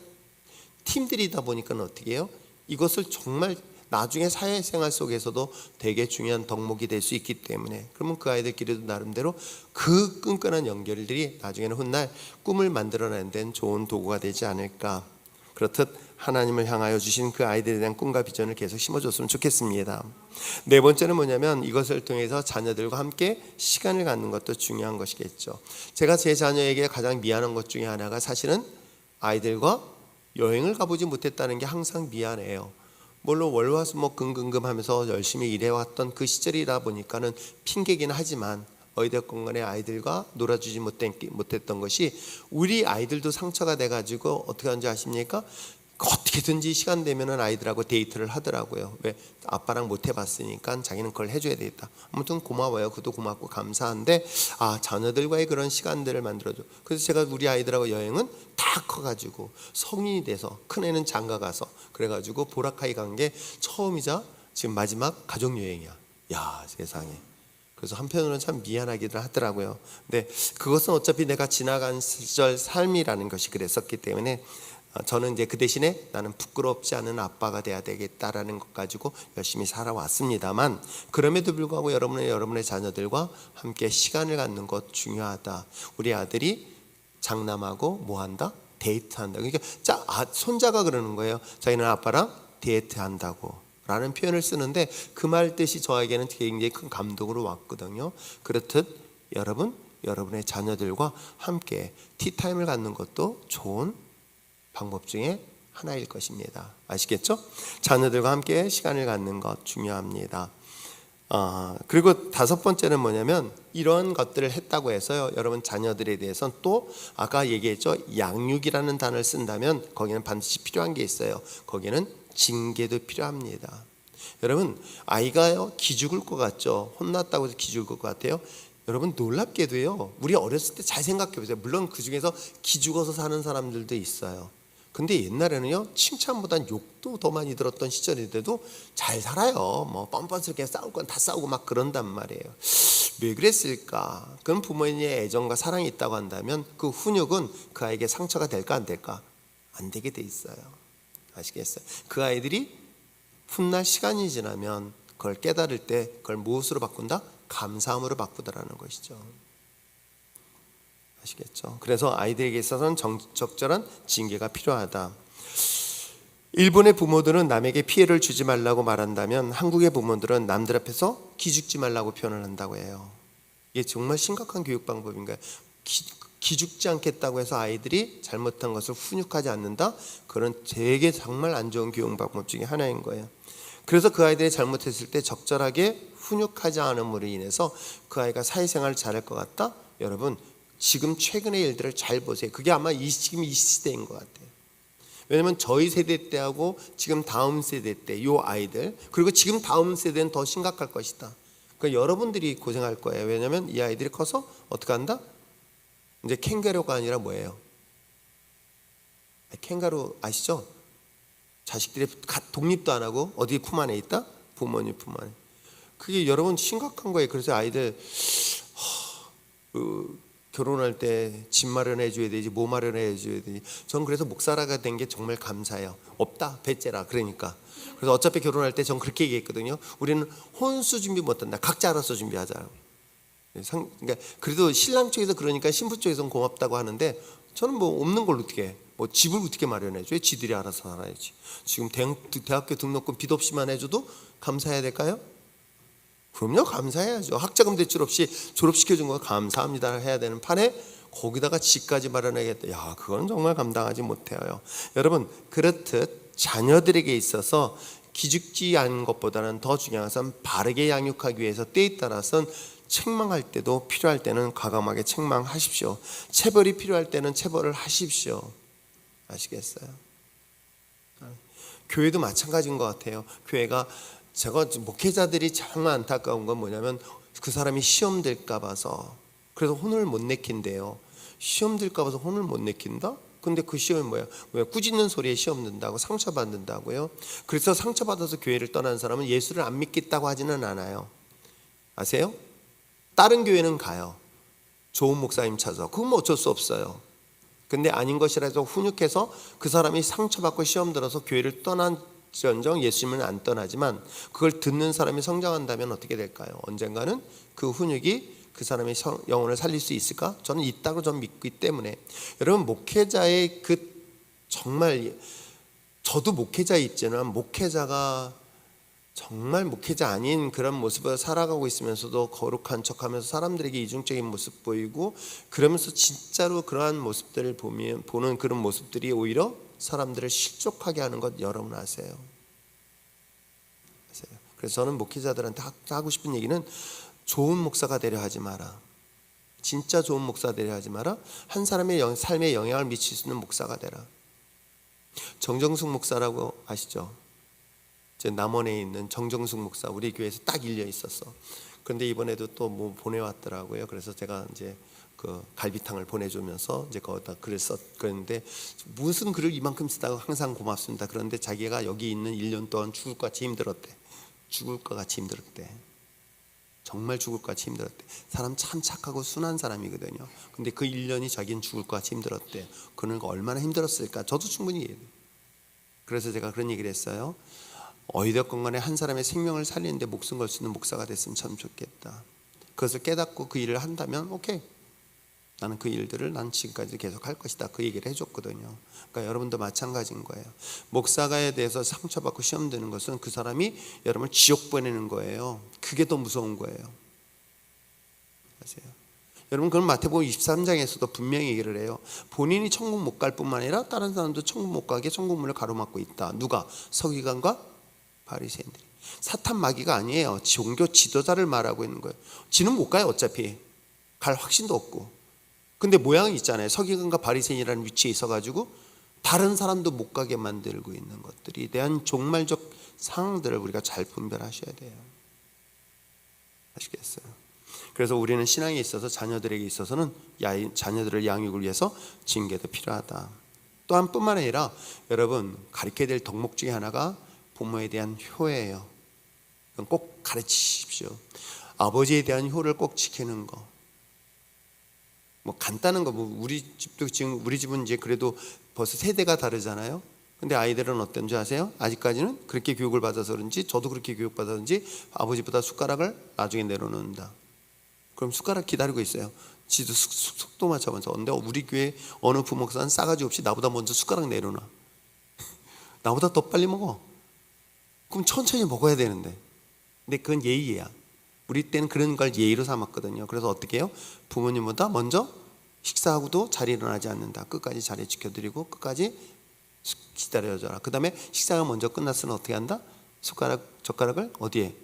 팀들이다 보니까 어떻게 해요? 이것을 정말 나중에 사회생활 속에서도 되게 중요한 덕목이 될 수 있기 때문에, 그러면 그 아이들끼리도 나름대로 그 끈끈한 연결들이 나중에는 훗날 꿈을 만들어내는 데는 좋은 도구가 되지 않을까. 그렇듯 하나님을 향하여 주신 그 아이들에 대한 꿈과 비전을 계속 심어줬으면 좋겠습니다. 네 번째는 뭐냐면, 이것을 통해서 자녀들과 함께 시간을 갖는 것도 중요한 것이겠죠. 제가 제 자녀에게 가장 미안한 것 중에 하나가 사실은 아이들과 여행을 가보지 못했다는 게 항상 미안해요. 물론 월화수목 금금금 하면서 열심히 일해왔던 그 시절이다 보니까는 핑계긴 하지만, 어찌됐건 간에 아이들과 놀아주지 못했던 것이 우리 아이들도 상처가 돼가지고 어떻게 하는지 아십니까? 어떻게든지 시간 되면은 아이들하고 데이트를 하더라고요. 왜? 아빠랑 못 해봤으니까 자기는 그걸 해줘야 되겠다. 아무튼 고마워요. 그도 고맙고 감사한데 자녀들과의 그런 시간들을 만들어줘. 그래서 제가 우리 아이들하고 여행은 다 커가지고 성인이 돼서, 큰애는 장가 가서 그래가지고 보라카이 간 게 처음이자 지금 마지막 가족여행이야. 야, 세상에. 그래서 한편으로는 참 미안하기도 하더라고요. 근데 그것은 어차피 내가 지나간 시절 삶이라는 것이 그랬었기 때문에 저는 이제 그 대신에 나는 부끄럽지 않은 아빠가 돼야 되겠다라는 것 가지고 열심히 살아왔습니다만, 그럼에도 불구하고 여러분의 자녀들과 함께 시간을 갖는 것 중요하다. 우리 아들이 장남하고 뭐 한다? 데이트한다. 그러니까 손자가 그러는 거예요. 자기는 아빠랑 데이트한다고 라는 표현을 쓰는데, 그 말 뜻이 저에게는 굉장히 큰 감동으로 왔거든요. 그렇듯 여러분의 자녀들과 함께 티타임을 갖는 것도 좋은 방법 중에 하나일 것입니다. 아시겠죠? 자녀들과 함께 시간을 갖는 것 중요합니다. 그리고 다섯 번째는 뭐냐면, 이런 것들을 했다고 해서요, 여러분 자녀들에 대해서는 또 아까 얘기했죠, 양육이라는 단어를 쓴다면 거기는 반드시 필요한 게 있어요. 거기는 징계도 필요합니다. 여러분, 아이가요 기죽을 것 같죠? 혼났다고 해서 기죽을 것 같아요? 여러분, 놀랍게도요, 우리 어렸을 때 잘 생각해 보세요. 물론 그 중에서 기죽어서 사는 사람들도 있어요. 근데 옛날에는요, 칭찬보단 욕도 더 많이 들었던 시절인데도 잘 살아요. 뭐 뻔뻔스럽게 싸울 건 다 싸우고 막 그런단 말이에요. 왜 그랬을까? 그럼 부모님의 애정과 사랑이 있다고 한다면 그 훈육은 그 아이에게 상처가 될까 안 될까? 안 되게 돼 있어요. 아시겠어요? 그 아이들이 훗날 시간이 지나면 그걸 깨달을 때 그걸 무엇으로 바꾼다? 감사함으로 바꾸더라는 것이죠. 아시겠죠? 그래서 아이들에게 있어서는 적절한 징계가 필요하다. 일본의 부모들은 남에게 피해를 주지 말라고 말한다면 한국의 부모들은 남들 앞에서 기죽지 말라고 표현을 한다고 해요. 이게 정말 심각한 교육 방법인가요? 기죽지 않겠다고 해서 아이들이 잘못한 것을 훈육하지 않는다? 그런 되게 정말 안 좋은 교육 방법 중에 하나인 거예요. 그래서 그 아이들이 잘못했을 때 적절하게 훈육하지 않음으로 인해서 그 아이가 사회생활을 잘할 것 같다? 여러분 지금 최근의 일들을 잘 보세요. 그게 아마 지금 이 시대인 것 같아요. 왜냐면 저희 세대 때하고 지금 다음 세대 때 요 아이들, 그리고 지금 다음 세대는 더 심각할 것이다. 그러니까 여러분들이 고생할 거예요. 왜냐면 이 아이들이 커서 어떻게 한다? 이제 캥거루가 아니라 뭐예요? 캥거루 아시죠? 자식들이 독립도 안 하고 어디 품 안에 있다? 부모님 품 안에. 그게 여러분 심각한 거예요. 그래서 아이들 결혼할 때 집 마련해 줘야 되지 뭐 마련해 줘야 되지. 전 그래서 목사라가 된 게 정말 감사해요. 없다 배째라. 그러니까 그래서 어차피 결혼할 때 전 그렇게 얘기했거든요. 우리는 혼수 준비 못한다. 각자 알아서 준비하자. 그러니까 그래도 신랑 쪽에서 그러니까 신부 쪽에서는 고맙다고 하는데 저는 뭐 없는 걸 어떻게 해. 뭐 집을 어떻게 마련해 줘요? 지들이 알아서 살아야지. 지금 대학교 등록금 빚 없이만 해줘도 감사해야 될까요? 그럼요, 감사해야죠. 학자금 대출 없이 졸업시켜준 거 감사합니다 해야 되는 판에 거기다가 집까지 마련하겠다. 야, 그건 정말 감당하지 못해요. 여러분, 그렇듯 자녀들에게 있어서 기죽지 않은 것보다는 더 중요한 것은 바르게 양육하기 위해서 때에 따라서는 책망할 때도 필요할 때는 과감하게 책망하십시오. 체벌이 필요할 때는 체벌을 하십시오. 아시겠어요? 교회도 마찬가지인 것 같아요. 교회가 제가 목회자들이 정말 안타까운 건 뭐냐면 그 사람이 시험 들까 봐서 그래서 혼을 못 내킨대요. 시험 들까 봐서 혼을 못 내킨다? 근데 그 시험이 뭐야? 왜 꾸짖는 소리에 시험 든다고 상처받는다고요? 그래서 상처받아서 교회를 떠난 사람은 예수를 안 믿겠다고 하지는 않아요. 아세요? 다른 교회는 가요. 좋은 목사님 찾아. 그건 뭐 어쩔 수 없어요. 근데 아닌 것이라도 훈육해서 그 사람이 상처받고 시험 들어서 교회를 떠난지언정 예수님은 안 떠나지만 그걸 듣는 사람이 성장한다면 어떻게 될까요? 언젠가는 그 훈육이 그 사람의 영혼을 살릴 수 있을까? 저는 있다고 좀 믿기 때문에 여러분 목회자의 그 정말 저도 목회자에 있지만 목회자가 정말 목회자 아닌 그런 모습을 살아가고 있으면서도 거룩한 척하면서 사람들에게 이중적인 모습 보이고 그러면서 진짜로 그러한 모습들을 보는 그런 모습들이 오히려 사람들을 실족하게 하는 것 여러분 아세요? 그래서 저는 목회자들한테 하고 싶은 얘기는 좋은 목사가 되려 하지 마라. 진짜 좋은 목사 되려 하지 마라. 한 사람의 삶에 영향을 미칠 수 있는 목사가 되라. 정정숙 목사라고 아시죠? 제 남원에 있는 정정숙 목사 우리 교회에서 딱 일려 있었어. 그런데 이번에도 또 뭐 보내왔더라고요. 그래서 제가 이제 그 갈비탕을 보내주면서 이제 거기다 글을 썼는데 무슨 글을 이만큼 쓰다가 항상 고맙습니다. 그런데 자기가 여기 있는 1년 동안 죽을 것 같이 힘들었대. 죽을 것 같이 힘들었대. 정말 죽을 것 같이 힘들었대. 사람 참 착하고 순한 사람이거든요. 근데 그 1년이 자기는 죽을 것 같이 힘들었대. 그는 얼마나 힘들었을까? 저도 충분히 이해해요. 그래서 제가 그런 얘기를 했어요. 어찌됐건 간에 한 사람의 생명을 살리는데 목숨 걸 수 있는 목사가 됐으면 참 좋겠다. 그것을 깨닫고 그 일을 한다면 오케이. 나는 그 일들을 난 지금까지 계속 할 것이다. 그 얘기를 해줬거든요. 그러니까 여러분도 마찬가지인 거예요. 목사가에 대해서 상처받고 시험 드는 것은 그 사람이 여러분을 지옥 보내는 거예요. 그게 더 무서운 거예요. 아세요? 여러분 그럼 마태복음 23장에서도 분명히 얘기를 해요. 본인이 천국 못 갈 뿐만 아니라 다른 사람도 천국 못 가게 천국문을 가로막고 있다. 누가? 서기관과 바리새인들이. 사탄 마귀가 아니에요. 종교 지도자를 말하고 있는 거예요. 지는 못 가요. 어차피 갈 확신도 없고. 근데 모양이 있잖아요. 서기관과 바리새인이라는 위치에 있어가지고 다른 사람도 못 가게 만들고 있는 것들에 대한 종말적 상황들을 우리가 잘 분별하셔야 돼요. 아시겠어요? 그래서 우리는 신앙에 있어서 자녀들에게 있어서는 자녀들의 양육을 위해서 징계도 필요하다. 또한 뿐만 아니라 여러분 가르쳐야 될 덕목 중에 하나가 부모에 대한 효예요. 그건 꼭 가르치십시오. 아버지에 대한 효를 꼭 지키는 거. 뭐 간단한 거, 뭐 우리 집도 지금 우리 집은 이제 그래도 벌써 세대가 다르잖아요. 근데 아이들은 어떤지 아세요? 아직까지는 그렇게 교육을 받아서 그런지 저도 그렇게 교육받았는지 아버지보다 숟가락을 나중에 내려놓는다. 그럼 숟가락 기다리고 있어요. 지도 속도 맞춰면서. 근데 우리 교회 어느 부목사는 싸가지 없이 나보다 먼저 숟가락 내려놔. 나보다 더 빨리 먹어. 그럼 천천히 먹어야 되는데. 근데 그건 예의야. 우리 때는 그런 걸 예의로 삼았거든요. 그래서 어떻게 해요? 부모님보다 먼저 식사하고도 잘 일어나지 않는다. 끝까지 자리 지켜드리고 끝까지 기다려줘라. 그 다음에 식사가 먼저 끝났으면 어떻게 한다? 젓가락을 어디에?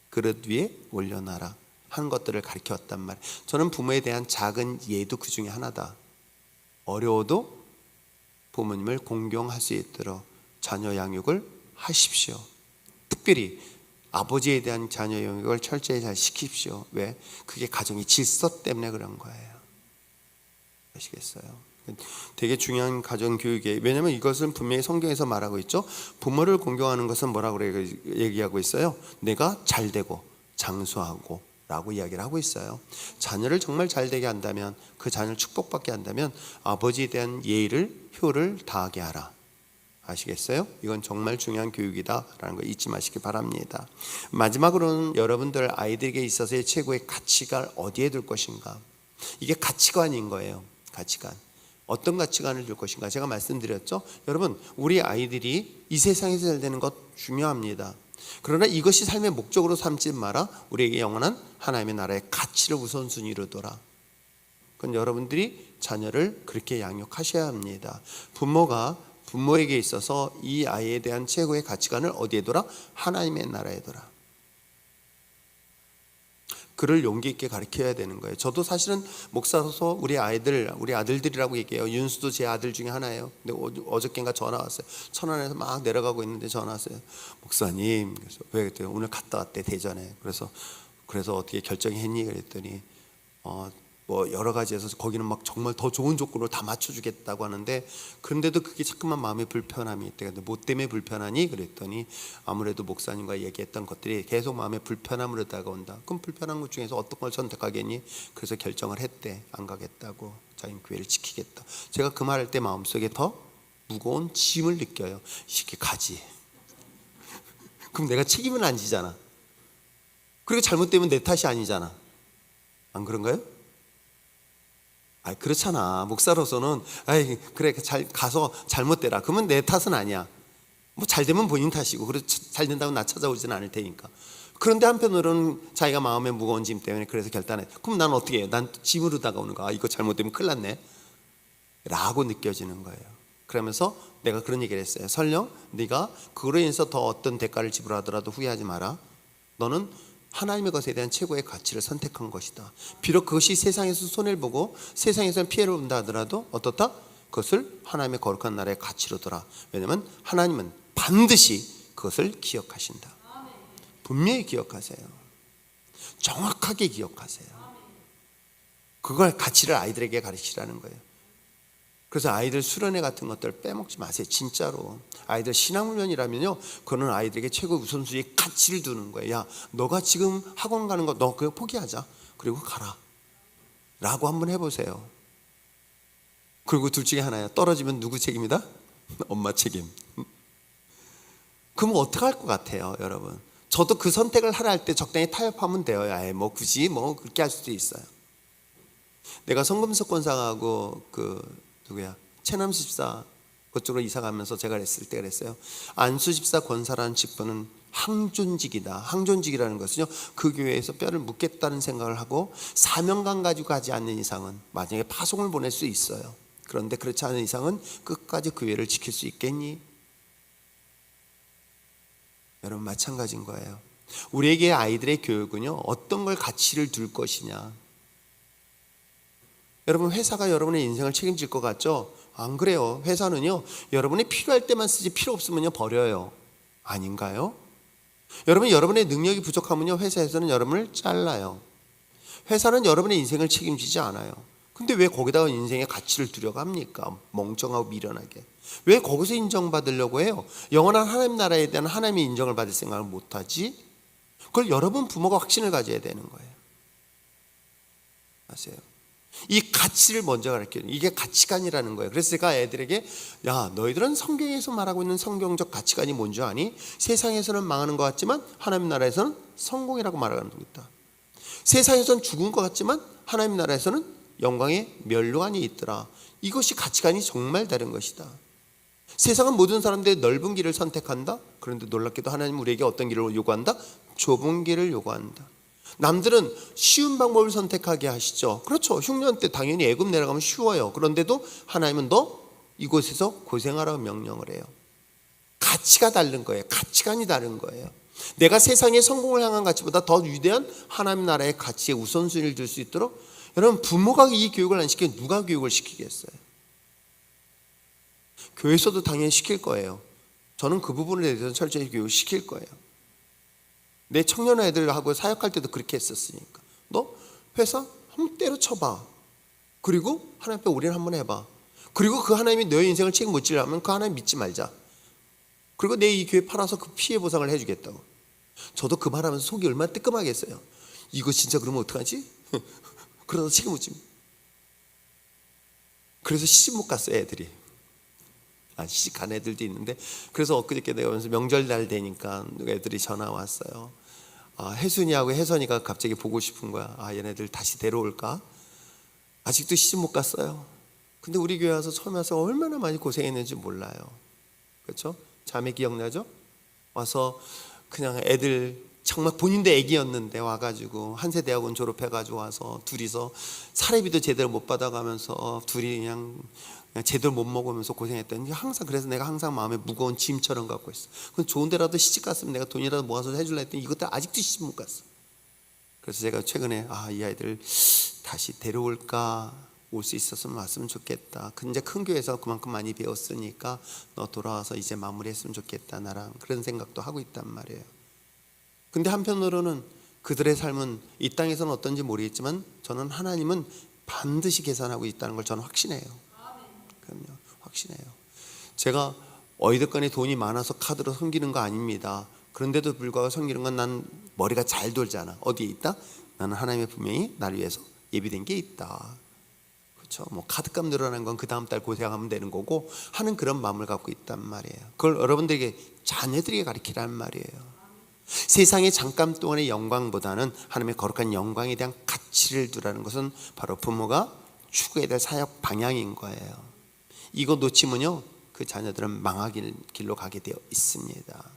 그릇 위에 올려놔라 하는 것들을 가르쳐왔단 말이에요. 저는 부모에 대한 작은 예도 그 중에 하나다. 어려워도 부모님을 공경할 수 있도록 자녀 양육을 하십시오. 특별히 아버지에 대한 자녀 양육을 철저히 잘 시킵시오. 왜? 그게 가정의 질서 때문에 그런 거예요. 아시겠어요? 되게 중요한 가정교육이에요. 왜냐하면 이것은 분명히 성경에서 말하고 있죠. 부모를 공경하는 것은 뭐라고 얘기하고 있어요? 내가 잘되고 장수하고 라고 이야기를 하고 있어요. 자녀를 정말 잘되게 한다면, 그 자녀를 축복받게 한다면 아버지에 대한 예의를 효를 다하게 하라. 아시겠어요? 이건 정말 중요한 교육이다라는 거 잊지 마시기 바랍니다. 마지막으로는 여러분들 아이들에게 있어서의 최고의 가치가 어디에 둘 것인가? 이게 가치관인 거예요. 가치관. 어떤 가치관을 줄 것인가? 제가 말씀드렸죠. 여러분, 우리 아이들이 이 세상에서 잘 되는 것 중요합니다. 그러나 이것이 삶의 목적으로 삼지 마라. 우리에게 영원한 하나님의 나라의 가치를 우선순위로 둬라. 그건 여러분들이 자녀를 그렇게 양육하셔야 합니다. 부모가 부모에게 있어서 이 아이에 대한 최고의 가치관을 어디에 둬라? 하나님의 나라에 둬라. 그를 용기 있게 가르쳐야 되는 거예요. 저도 사실은 목사로서 우리 아들들이라고 얘기해요. 윤수도 제 아들 중에 하나예요. 근데 어저께인가 전화 왔어요. 천안에서 막 내려가고 있는데 전화 왔어요. 목사님, 그래서 왜 그랬더니 오늘 갔다 왔대, 대전에. 그래서 어떻게 결정했니? 그랬더니 뭐 여러 가지에서 거기는 막 정말 더 좋은 조건으로 다 맞춰주겠다고 하는데, 그런데도 그게 자꾸만 마음에 불편함이 있대. 근데 뭐 때문에 불편하니? 그랬더니 아무래도 목사님과 얘기했던 것들이 계속 마음에 불편함으로 다가온다. 그럼 불편한 것 중에서 어떤 걸 선택하겠니? 그래서 결정을 했대. 안 가겠다고. 자기는 교회를 지키겠다. 제가 그 말할 때 마음속에 더 무거운 짐을 느껴요. 이렇게 가지. 그럼 내가 책임은 안 지잖아. 그리고 잘못되면 내 탓이 아니잖아. 안 그런가요? 그렇잖아. 목사로서는 그래, 잘 가서 잘못되라. 그러면 내 탓은 아니야. 뭐 잘 되면 본인 탓이고, 그래서 잘 된다고 나 찾아오지는 않을 테니까. 그런데 한편으로는 자기가 마음에 무거운 짐 때문에 그래서 결단해. 그럼 난 어떻게 해요? 난 짐으로 다가오는 거야. 이거 잘못되면 큰일 났네 라고 느껴지는 거예요. 그러면서 내가 그런 얘기를 했어요. 설령 네가 그로 인해서 더 어떤 대가를 지불하더라도 후회하지 마라. 너는 하나님의 것에 대한 최고의 가치를 선택한 것이다. 비록 그것이 세상에서 손해를 보고 세상에서 피해를 본다 하더라도 어떻다? 그것을 하나님의 거룩한 나라의 가치로 둬라. 왜냐하면 하나님은 반드시 그것을 기억하신다. 분명히 기억하세요. 정확하게 기억하세요. 그걸 가치를 아이들에게 가르치라는 거예요. 그래서 아이들 수련회 같은 것들 빼먹지 마세요. 진짜로. 아이들 신앙훈련이라면요, 그거는 아이들에게 최고 우선순위에 가치를 두는 거예요. 야, 너가 지금 학원 가는 거 너 그거 포기하자. 그리고 가라 라고 한번 해보세요. 그리고 둘 중에 하나야. 떨어지면 누구 책임이다? 엄마 책임. 그럼 어떻게 할 것 같아요, 여러분? 저도 그 선택을 하라 할 때 적당히 타협하면 돼요. 뭐 굳이 뭐 그렇게 할 수도 있어요. 내가 성금석 권사하고 최남수 집사 그쪽으로 이사 가면서 제가 그랬을 때 그랬어요. 안수 집사 권사라는 직분은 항존직이다. 항존직이라는 것은요, 그 교회에서 뼈를 묻겠다는 생각을 하고 사명감 가지고 가지 않는 이상은 만약에 파송을 보낼 수 있어요. 그런데 그렇지 않은 이상은 끝까지 그 교회를 지킬 수 있겠니? 여러분, 마찬가지인 거예요. 우리에게 아이들의 교육은요, 어떤 걸 가치를 둘 것이냐. 여러분, 회사가 여러분의 인생을 책임질 것 같죠? 안 그래요. 회사는요, 여러분이 필요할 때만 쓰지 필요 없으면요 버려요. 아닌가요? 여러분, 여러분의 능력이 부족하면요 회사에서는 여러분을 잘라요. 회사는 여러분의 인생을 책임지지 않아요. 근데 왜 거기다가 인생의 가치를 두려고 합니까? 멍청하고 미련하게. 왜 거기서 인정받으려고 해요? 영원한 하나님 나라에 대한 하나님의 인정을 받을 생각을 못하지? 그걸 여러분 부모가 확신을 가져야 되는 거예요. 아세요? 이 가치를 먼저 가르쳐요. 이게 가치관이라는 거예요. 그래서 제가 애들에게, 야, 너희들은 성경에서 말하고 있는 성경적 가치관이 뭔지 아니? 세상에서는 망하는 것 같지만 하나님 나라에서는 성공이라고 말하는 거 있다. 세상에서는 죽은 것 같지만 하나님 나라에서는 영광의 멸류관이 있더라. 이것이 가치관이 정말 다른 것이다. 세상은 모든 사람들이 넓은 길을 선택한다. 그런데 놀랍게도 하나님은 우리에게 어떤 길을 요구한다? 좁은 길을 요구한다. 남들은 쉬운 방법을 선택하게 하시죠. 그렇죠. 흉년 때 당연히 애굽 내려가면 쉬워요. 그런데도 하나님은 너 이곳에서 고생하라고 명령을 해요. 가치가 다른 거예요. 가치관이 다른 거예요. 내가 세상의 성공을 향한 가치보다 더 위대한 하나님 나라의 가치에 우선순위를 줄 수 있도록, 여러분, 부모가 이 교육을 안 시키면 누가 교육을 시키겠어요? 교회에서도 당연히 시킬 거예요. 저는 그 부분에 대해서 철저히 교육을 시킬 거예요. 내 청년 애들하고 사역할 때도 그렇게 했었으니까. 너 회사 한번 때려쳐봐. 그리고 하나님 앞에 올인 한번 해봐. 그리고 그 하나님이 너의 인생을 책임 못 지려면 그 하나님 믿지 말자. 그리고 내 이 교회 팔아서 그 피해 보상을 해주겠다고. 저도 그 말하면서 속이 얼마나 뜨끔하겠어요. 이거 진짜 그러면 어떡하지? 그러다 책임 못 집니다. 그래서 시집 못 갔어요, 애들이. 시집 간 애들도 있는데, 그래서 엊그저께 내가 오면서 명절날 되니까 애들이 전화 왔어요. 혜순이하고 혜선이가 갑자기 보고 싶은 거야. 얘네들 다시 데려올까? 아직도 시집 못 갔어요. 근데 우리 교회 와서 처음에 와서 얼마나 많이 고생했는지 몰라요. 그렇죠? 자매 기억나죠? 와서 그냥 애들 정말 본인도 애기였는데 와가지고 한세대학원 졸업해가지고 와서 둘이서 사례비도 제대로 못 받아가면서 둘이 그냥 제대로 못 먹으면서 고생했더니 항상, 그래서 내가 항상 마음에 무거운 짐처럼 갖고 있어. 그럼 좋은 데라도 시집 갔으면 내가 돈이라도 모아서 해줄라 했더니 이것도 아직도 시집 못 갔어. 그래서 제가 최근에 이 아이들 다시 데려올까, 올 수 있었으면 왔으면 좋겠다. 근데 큰 교회에서 그만큼 많이 배웠으니까 너 돌아와서 이제 마무리했으면 좋겠다, 나랑. 그런 생각도 하고 있단 말이에요. 근데 한편으로는 그들의 삶은 이 땅에서는 어떤지 모르겠지만 저는 하나님은 반드시 계산하고 있다는 걸 저는 확신해요. 그럼요, 확신해요. 제가 어디든간에 돈이 많아서 카드로 섬기는 거 아닙니다. 그런데도 불구하고 섬기는 건 난 머리가 잘 돌잖아. 어디에 있다? 나는 하나님의 분명히 나를 위해서 예비된 게 있다. 그렇죠? 카드값 늘어나는 건 그 다음 달 고생하면 되는 거고 하는 그런 마음을 갖고 있단 말이에요. 그걸 여러분들에게, 자녀들에게 가르치라는 말이에요. 세상의 잠깐 동안의 영광보다는 하나님의 거룩한 영광에 대한 가치를 두라는 것은 바로 부모가 추구해야 될 사역 방향인 거예요. 이거 놓치면요, 그 자녀들은 망하길 길로 가게 되어 있습니다.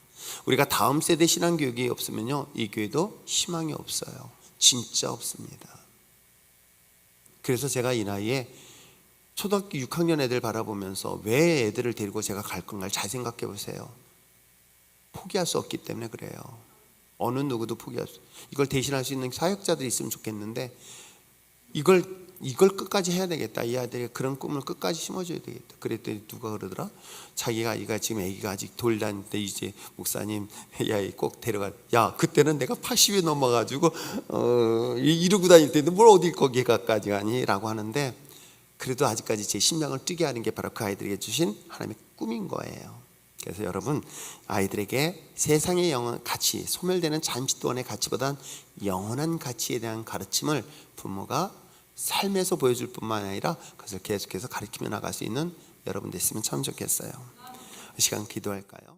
우리가 다음 세대 신앙교육이 없으면요, 이 교회도 희망이 없어요. 진짜 없습니다. 그래서 제가 이 나이에 초등학교 6학년 애들 바라보면서 왜 애들을 데리고 제가 갈 건가를 잘 생각해 보세요. 포기할 수 없기 때문에 그래요. 어느 누구도 포기할 수, 이걸 대신할 수 있는 사역자들이 있으면 좋겠는데 이걸 끝까지 해야 되겠다. 이 아들이 그런 꿈을 끝까지 심어줘야 되겠다. 그랬더니 누가 그러더라? 자기가 지금 아기가 아직 돌 다닐 때 이제 목사님, 야, 꼭 데려가. 야, 그때는 내가 80이 넘어가지고 이러고 다닐 때도 뭘 어디 거기까지 가니? 라고 하는데, 그래도 아직까지 제 심장을 뛰게 하는 게 바로 그 아이들에게 주신 하나님의 꿈인 거예요. 그래서 여러분, 아이들에게 세상의 영원 가치, 소멸되는 잠시 동안의 가치보단 영원한 가치에 대한 가르침을 부모가 삶에서 보여줄 뿐만 아니라 그것을 계속해서 가르치며 나갈 수 있는 여러분 됐으면 참 좋겠어요. 이 시간 기도할까요?